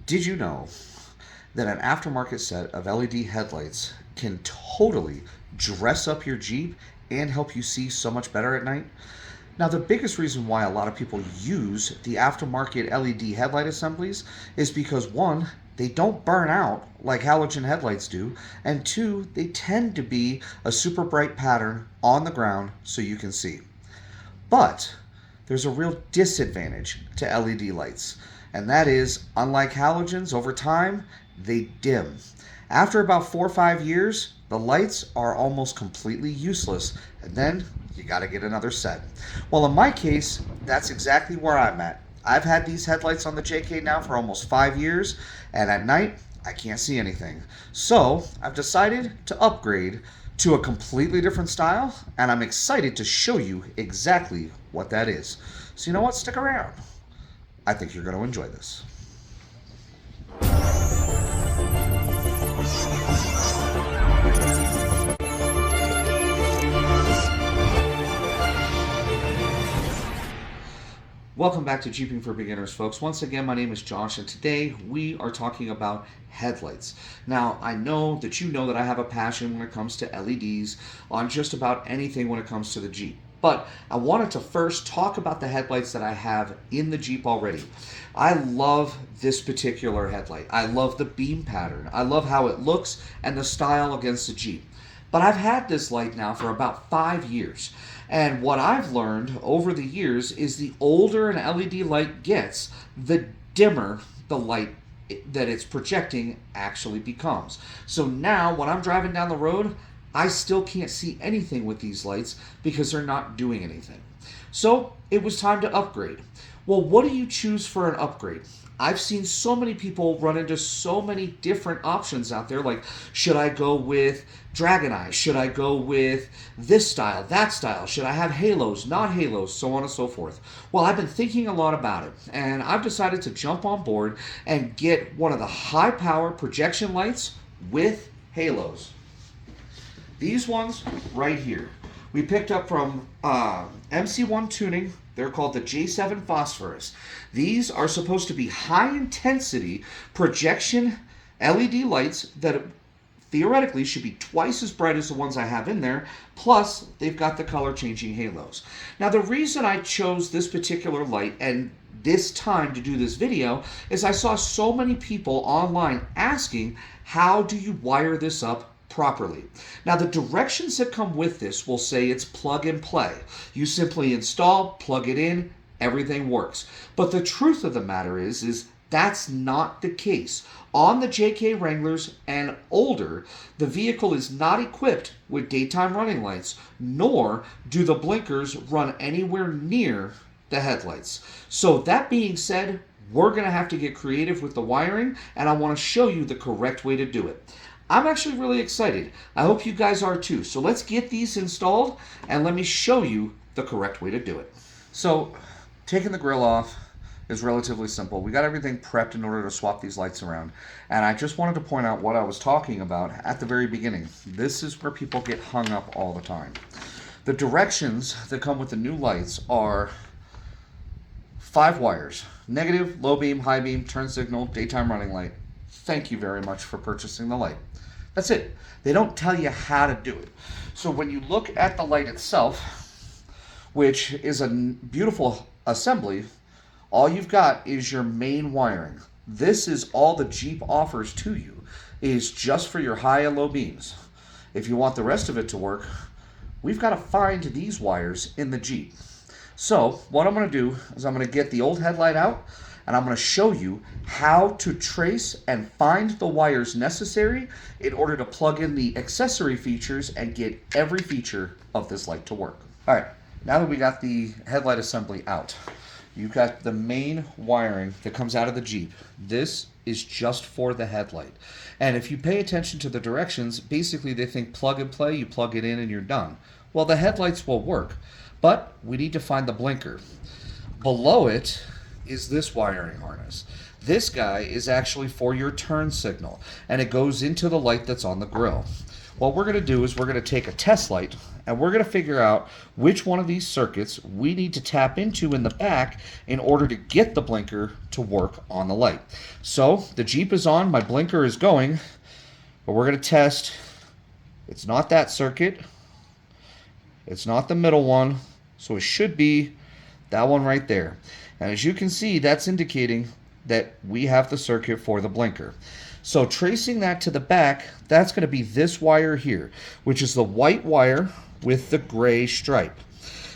Did you know that an aftermarket set of LED headlights can totally dress up your Jeep and help you see so much better at night? Now, the biggest reason why a lot of people use the aftermarket LED headlight assemblies is because one, they don't burn out like halogen headlights do, and two, they tend to be a super bright pattern on the ground so you can see. But there's a real disadvantage to LED lights, and that is, unlike halogens, over time, they dim. After about 4 or 5 years, the lights are almost completely useless, and then you got to get another set. Well, in my case, that's exactly where I'm at. I've had these headlights on the JK now for almost 5 years, and at night, I can't see anything. So I've decided to upgrade to a completely different style, and I'm excited to show you exactly what that is. So you know what? Stick around. I think you're going to enjoy this. Welcome back to Jeeping for Beginners, folks. Once again, my name is Josh, and today we are talking about headlights. Now, I know that I have a passion when it comes to LEDs on just about anything when it comes to the Jeep. But I wanted to first talk about the headlights that I have in the Jeep already. I love this particular headlight. I love the beam pattern. I love how it looks and the style against the Jeep. But I've had this light now for about 5 years. And what I've learned over the years is the older an LED light gets, the dimmer the light that it's projecting actually becomes. So now when I'm driving down the road, I still can't see anything with these lights because they're not doing anything. So it was time to upgrade. Well, what do you choose for an upgrade? I've seen so many people run into so many different options out there, like, should I go with Dragon Eye? Should I go with this style, that style? Should I have halos, not halos, so on and so forth? Well, I've been thinking a lot about it, and I've decided to jump on board and get one of the high-power projection lights with halos. These ones right here, we picked up from MC1 Tuning. They're called the J7 Phosphorus. These are supposed to be high-intensity projection LED lights that theoretically should be twice as bright as the ones I have in there, plus they've got the color-changing halos. Now, the reason I chose this particular light and this time to do this video is I saw so many people online asking, how do you wire this up properly? Now, the directions that come with this will say it's plug and play. You simply install, plug it in, everything works. But the truth of the matter is that's not the case. On the JK Wranglers and older, the vehicle is not equipped with daytime running lights, nor do the blinkers run anywhere near the headlights. So that being said, we're going to have to get creative with the wiring, and I want to show you the correct way to do it. I'm actually really excited. I hope you guys are too. So let's get these installed and let me show you the correct way to do it. So taking the grill off is relatively simple. We got everything prepped in order to swap these lights around. And I just wanted to point out what I was talking about at the very beginning. This is where people get hung up all the time. The directions that come with the new lights are 5 wires: negative, low beam, high beam, turn signal, daytime running light. Thank you very much for purchasing the light. That's it. They don't tell you how to do it. So when you look at the light itself, which is a beautiful assembly, all you've got is your main wiring. This is all the Jeep offers to you, is just for your high and low beams. If you want the rest of it to work, we've got to find these wires in the Jeep. So what I'm going to do is I'm going to get the old headlight out, and I'm going to show you how to trace and find the wires necessary in order to plug in the accessory features and get every feature of this light to work. All right, now that we got the headlight assembly out, you've got the main wiring that comes out of the Jeep. This is just for the headlight. And if you pay attention to the directions, basically they think plug and play, you plug it in and you're done. Well, the headlights will work, but we need to find the blinker. Below it is this wiring harness. This guy is actually for your turn signal, and it goes into the light that's on the grill. What we're going to do is we're going to take a test light and we're going to figure out which one of these circuits we need to tap into in the back in order to get the blinker to work on the light. So the Jeep is on, my blinker is going, but we're going to test. It's not that circuit. It's not the middle one, so it should be that one right there. And as you can see, that's indicating that we have the circuit for the blinker. So tracing that to the back, that's going to be this wire here, which is the white wire with the gray stripe.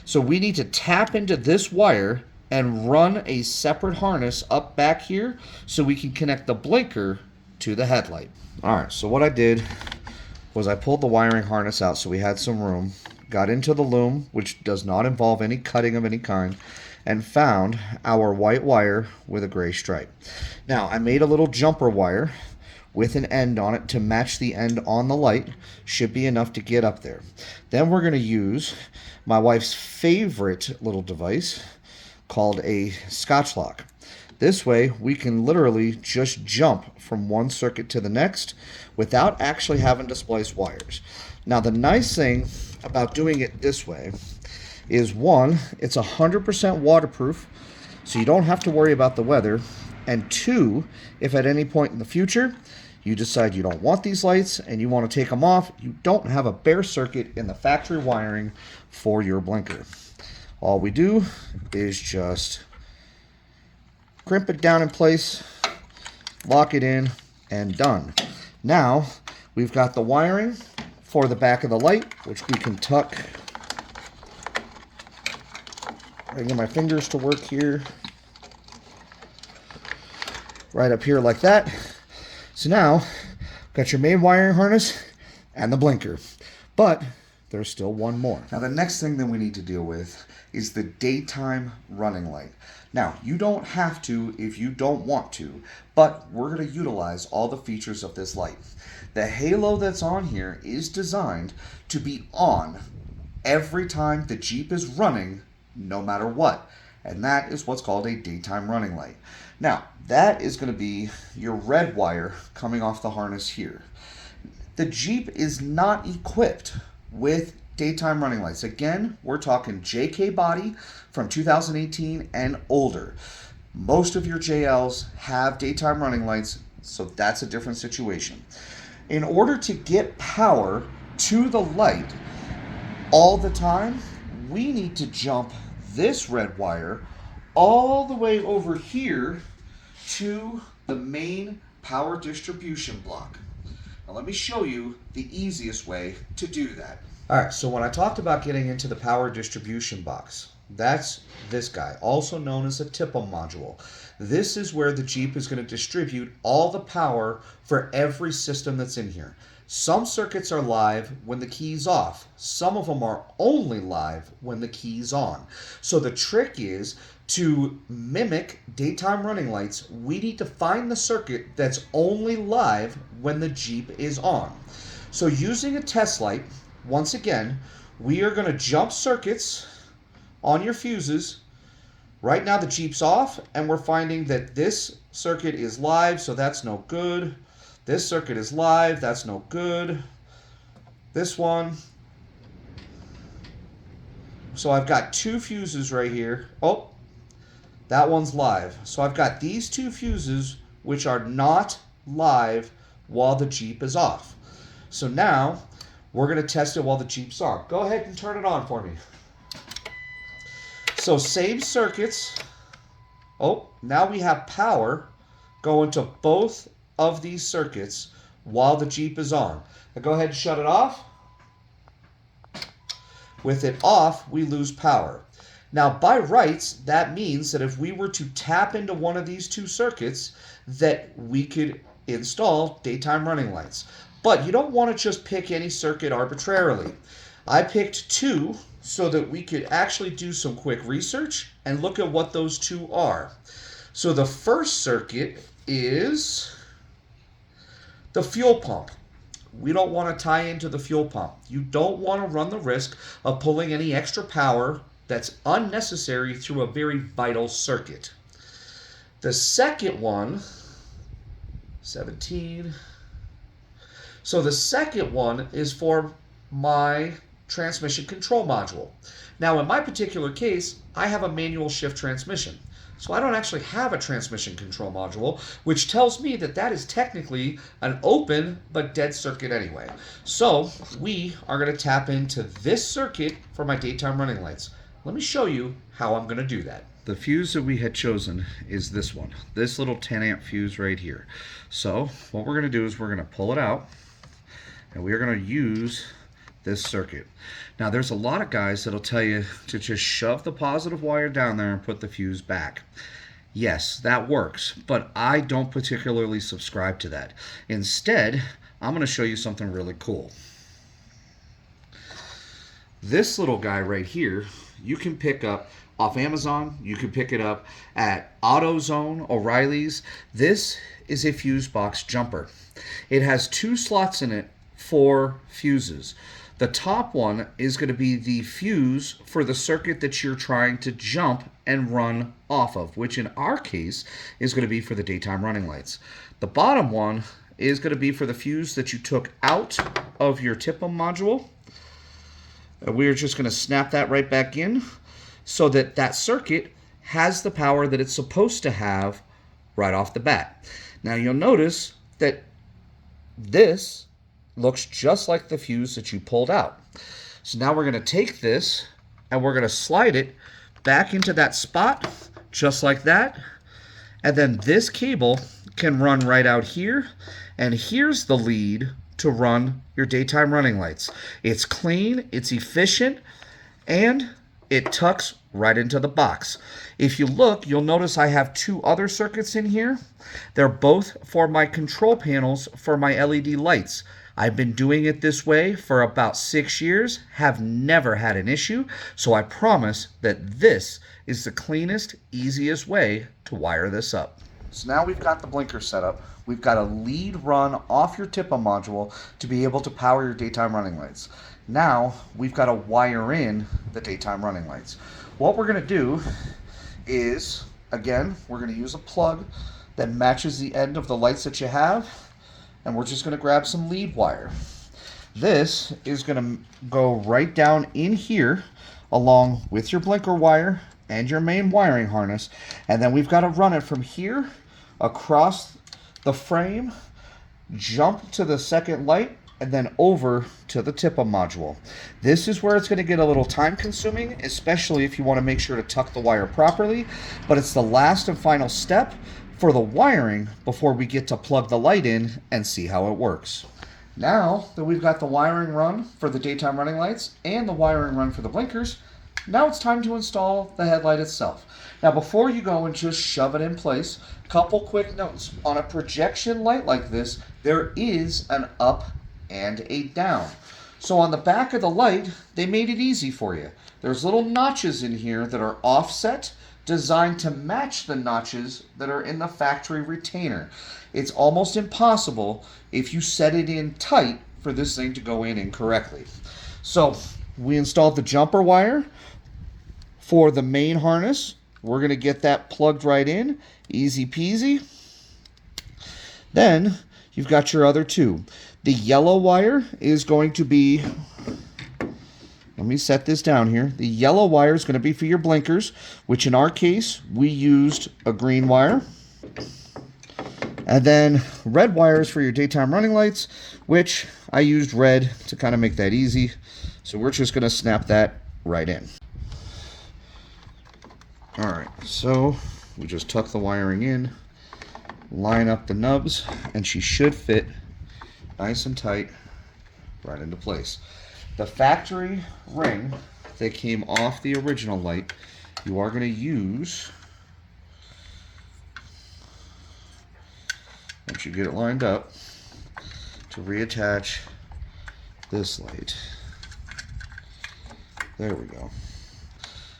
So we need to tap into this wire and run a separate harness up back here so we can connect the blinker to the headlight. All right, so what I did was I pulled the wiring harness out so we had some room, got into the loom, which does not involve any cutting of any kind, and found our white wire with a gray stripe. Now, I made a little jumper wire with an end on it to match the end on the light. Should be enough to get up there. Then we're going to use my wife's favorite little device called a Scotch lock. This way, we can literally just jump from one circuit to the next without actually having to splice wires. Now, the nice thing about doing it this way is, one, it's 100% waterproof, so you don't have to worry about the weather. And two, if at any point in the future you decide you don't want these lights and you want to take them off, you don't have a bare circuit in the factory wiring for your blinker. All we do is just crimp it down in place, lock it in, and done. Now, we've got the wiring for the back of the light, which we can tuck. I get my fingers to work here. Right up here like that. So now, got your main wiring harness and the blinker. But there's still one more. Now the next thing that we need to deal with is the daytime running light. Now, you don't have to if you don't want to, but we're going to utilize all the features of this light. The halo that's on here is designed to be on every time the Jeep is running, no matter what. And that is what's called a daytime running light. Now, that is going to be your red wire coming off the harness here. The Jeep is not equipped with daytime running lights. Again, we're talking JK body from 2018 and older. Most of your JLs have daytime running lights, so that's a different situation. In order to get power to the light all the time, we need to jump this red wire all the way over here to the main power distribution block. Now let me show you the easiest way to do that. All right, so when I talked about getting into the power distribution box, that's this guy, also known as a TIPM module. This is where the Jeep is going to distribute all the power for every system that's in here. Some circuits are live when the key's off. Some of them are only live when the key's on. So the trick is to mimic daytime running lights. We need to find the circuit that's only live when the Jeep is on. So using a test light, once again, we are going to jump circuits on your fuses. Right now the Jeep's off, and we're finding that this circuit is live, so that's no good. This circuit is live, that's no good. This one. So I've got two fuses right here. Oh, that one's live. So I've got these two fuses which are not live while the Jeep is off. So now we're going to test it while the Jeep's on. Go ahead and turn it on for me. So same circuits. Oh, now we have power going to both of these circuits while the Jeep is on. Now go ahead and shut it off. With it off, we lose power. Now by rights, that means that if we were to tap into one of these two circuits, that we could install daytime running lights. But you don't want to just pick any circuit arbitrarily. I picked two so that we could actually do some quick research and look at what those two are. So the first circuit is the fuel pump. We don't want to tie into the fuel pump. You don't want to run the risk of pulling any extra power that's unnecessary through a very vital circuit. The second one, 17. So the second one is for my transmission control module. Now in my particular case, I have a manual shift transmission. So I don't actually have a transmission control module, which tells me that that is technically an open but dead circuit anyway. So we are going to tap into this circuit for my daytime running lights. Let me show you how I'm going to do that. The fuse that we had chosen is this one, this little 10 amp fuse right here. So what we're going to do is we're going to pull it out and we are going to use this circuit. Now there's a lot of guys that'll tell you to just shove the positive wire down there and put the fuse back. Yes, that works, but I don't particularly subscribe to that. Instead, I'm going to show you something really cool. This little guy right here, you can pick up off Amazon, you can pick it up at AutoZone, O'Reilly's. This is a fuse box jumper. It has 2 slots in it for fuses. The top one is going to be the fuse for the circuit that you're trying to jump and run off of, which in our case is going to be for the daytime running lights. The bottom one is going to be for the fuse that you took out of your TIPM module. We're just going to snap that right back in so that that circuit has the power that it's supposed to have right off the bat. Now you'll notice that this looks just like the fuse that you pulled out. So now we're going to take this and we're going to slide it back into that spot just like that. And then this cable can run right out here. And here's the lead to run your daytime running lights. It's clean, it's efficient, and it tucks right into the box. If you look, you'll notice I have 2 other circuits in here. They're both for my control panels for my LED lights. I've been doing it this way for about 6 years, have never had an issue, so I promise that this is the cleanest, easiest way to wire this up. So now we've got the blinker set up. We've got a lead run off your TIPA module to be able to power your daytime running lights. Now we've got to wire in the daytime running lights. What we're going to do is, again, we're going to use a plug that matches the end of the lights that you have. And we're just going to grab some lead wire. This is going to go right down in here along with your blinker wire and your main wiring harness. And then we've got to run it from here across the frame, jump to the second light, and then over to the TIPA module. This is where it's going to get a little time consuming, especially if you want to make sure to tuck the wire properly. But it's the last and final step for the wiring before we get to plug the light in and see how it works. Now that we've got the wiring run for the daytime running lights and the wiring run for the blinkers, now it's time to install the headlight itself. Now before you go and just shove it in place, a couple quick notes. On a projection light like this, there is an up and a down. So on the back of the light, they made it easy for you. There's little notches in here that are offset, designed to match the notches that are in the factory retainer. It's almost impossible if you set it in tight for this thing to go in incorrectly. So we installed the jumper wire for the main harness. We're going to get that plugged right in, easy peasy. Then you've got your other 2. The yellow wire is going to be, let me set this down here. The yellow wire is going to be for your blinkers, which in our case, we used a green wire. And then red wire is for your daytime running lights, which I used red to kind of make that easy. So we're just going to snap that right in. All right, so we just tuck the wiring in, line up the nubs, and she should fit nice and tight right into place. The factory ring that came off the original light, you are going to use, once you get it lined up, to reattach this light. There we go.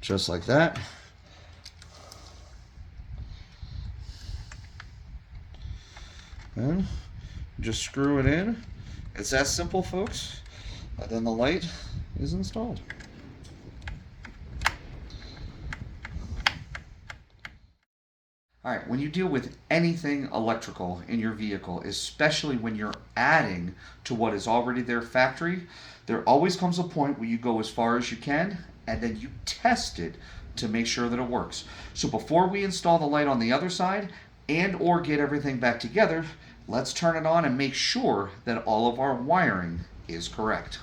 Just like that. And just screw it in. It's that simple, folks. And then the light is installed. All right, when you deal with anything electrical in your vehicle, especially when you're adding to what is already there factory, there always comes a point where you go as far as you can and then you test it to make sure that it works. So before we install the light on the other side and or get everything back together, let's turn it on and make sure that all of our wiring is correct.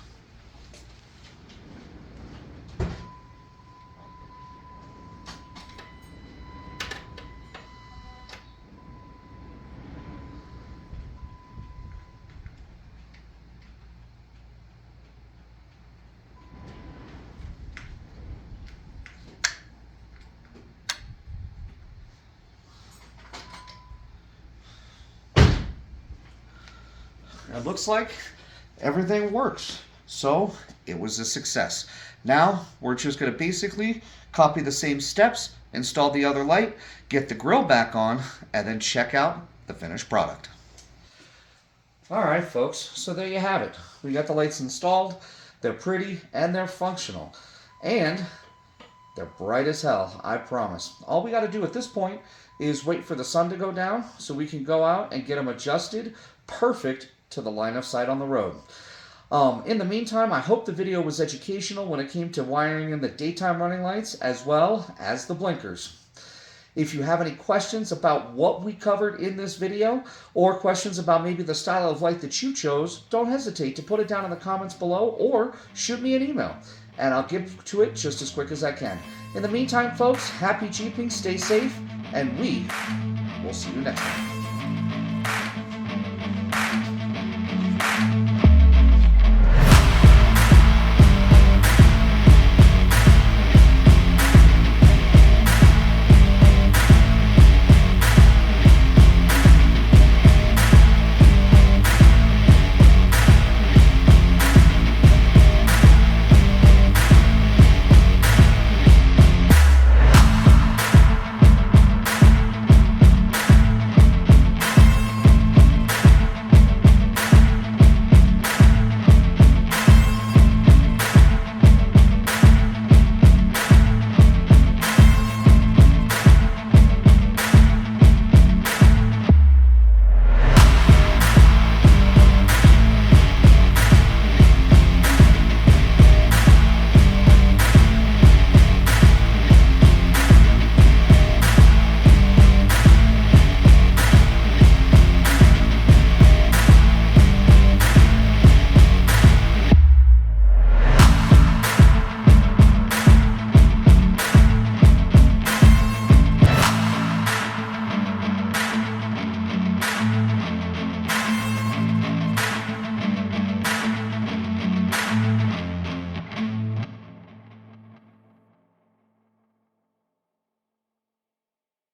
It looks like everything works. So it was a success. Now we're just going to basically copy the same steps, install the other light, get the grill back on, and then check out the finished product. Alright folks, so there you have it. We got the lights installed. They're pretty and they're functional. And they're bright as hell, I promise. All we got to do at this point is wait for the sun to go down so we can go out and get them adjusted perfect to the line of sight on the road. In the meantime, I hope the video was educational when it came to wiring in the daytime running lights as well as the blinkers. If you have any questions about what we covered in this video or questions about maybe the style of light that you chose, don't hesitate to put it down in the comments below or shoot me an email and I'll get to it just as quick as I can. In the meantime, folks, happy Jeeping, stay safe, and we will see you next time.